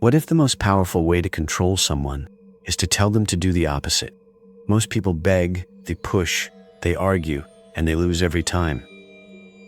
What if the most powerful way to control someone is to tell them to do the opposite? Most people beg, they push, they argue, and they lose every time.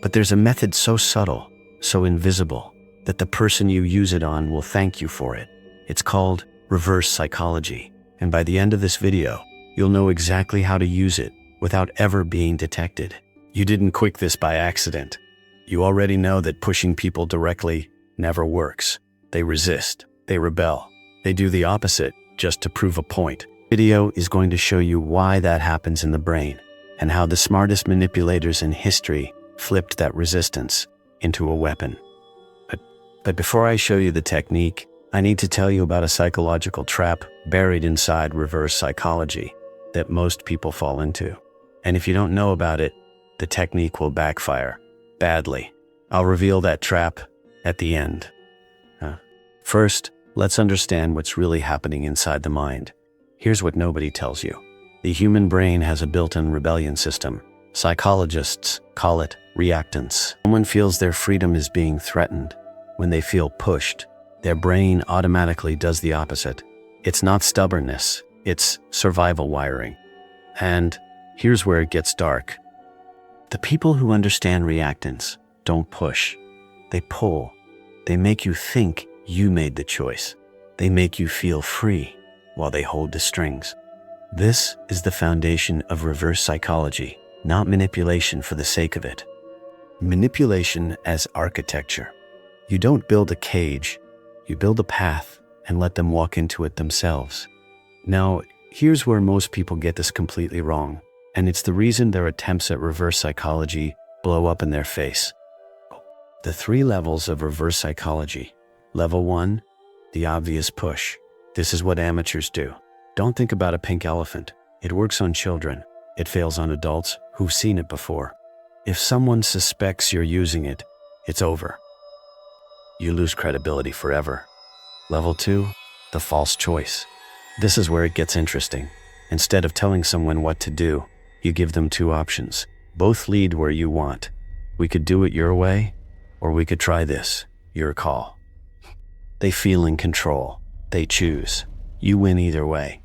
But there's a method so subtle, so invisible, that the person you use it on will thank you for it. It's called reverse psychology. And by the end of this video, you'll know exactly how to use it without ever being detected. You didn't click this by accident. You already know that pushing people directly never works. They resist, they rebel, they do the opposite just to prove a point. Video is going to show you why that happens in the brain and how the smartest manipulators in history flipped that resistance into a weapon. But before I show you the technique, I need to tell you about a psychological trap buried inside reverse psychology that most people fall into. And if you don't know about it, the technique will backfire badly. I'll reveal that trap at the end. First, let's understand what's really happening inside the mind. Here's what nobody tells you. The human brain has a built-in rebellion system. Psychologists call it reactance. Someone feels their freedom is being threatened. When they feel pushed, their brain automatically does the opposite. It's not stubbornness, it's survival wiring. And here's where it gets dark. The people who understand reactance don't push. They pull. They make you think you made the choice. They make you feel free while they hold the strings. This is the foundation of reverse psychology, not manipulation for the sake of it. Manipulation as architecture. You don't build a cage, you build a path and let them walk into it themselves. Now, here's where most people get this completely wrong, and it's the reason their attempts at reverse psychology blow up in their face. The 3 levels of reverse psychology. Level 1, the obvious push. This is what amateurs do. Don't think about a pink elephant. It works on children. It fails on adults who've seen it before. If someone suspects you're using it, it's over. You lose credibility forever. Level 2, the false choice. This is where it gets interesting. Instead of telling someone what to do, you give them 2 options. Both lead where you want. We could do it your way, or we could try this. Your call. They feel in control. They choose. You win either way.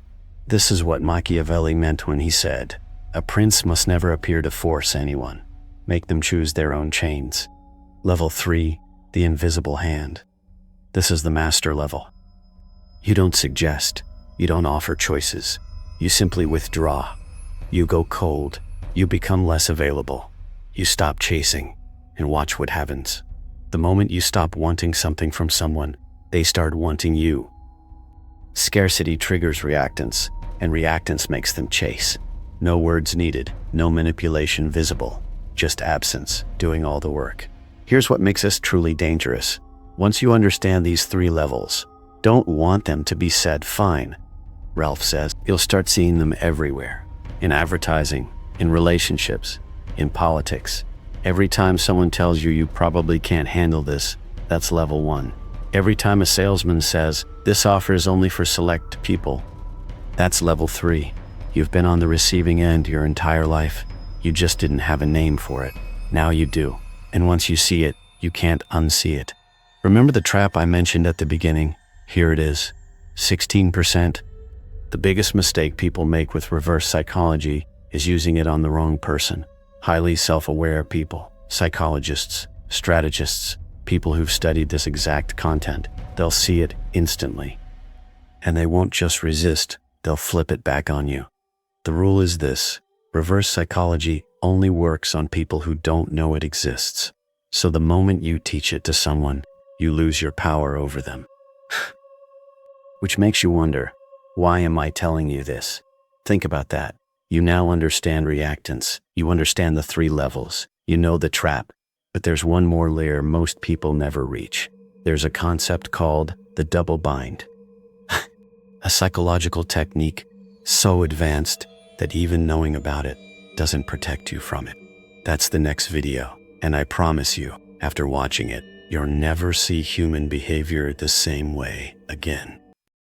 This is what Machiavelli meant when he said, "A prince must never appear to force anyone. Make them choose their own chains." Level 3, the invisible hand. This is the master level. You don't suggest. You don't offer choices. You simply withdraw. You go cold. You become less available. You stop chasing and watch what happens. The moment you stop wanting something from someone, they start wanting you. Scarcity triggers reactance, and reactance makes them chase. No words needed, no manipulation visible, just absence doing all the work. Here's what makes us truly dangerous. Once you understand these 3 levels, don't want them to be said fine. Ralph says, you'll start seeing them everywhere. In advertising, in relationships, in politics. Every time someone tells you you probably can't handle this, that's level 1. Every time a salesman says, this offer is only for select people, that's level 3. You've been on the receiving end your entire life. You just didn't have a name for it. Now you do. And once you see it, you can't unsee it. Remember the trap I mentioned at the beginning? Here it is. 16%. The biggest mistake people make with reverse psychology is using it on the wrong person. Highly self-aware people, psychologists, strategists, people who've studied this exact content, they'll see it instantly. And they won't just resist, they'll flip it back on you. The rule is this: reverse psychology only works on people who don't know it exists. So the moment you teach it to someone, you lose your power over them. Which makes you wonder, why am I telling you this? Think about that. You now understand reactance. You understand the 3 levels. You know the trap. But there's one more layer most people never reach. There's a concept called the double bind. A psychological technique so advanced that even knowing about it doesn't protect you from it. That's the next video, and I promise you, after watching it, you'll never see human behavior the same way again.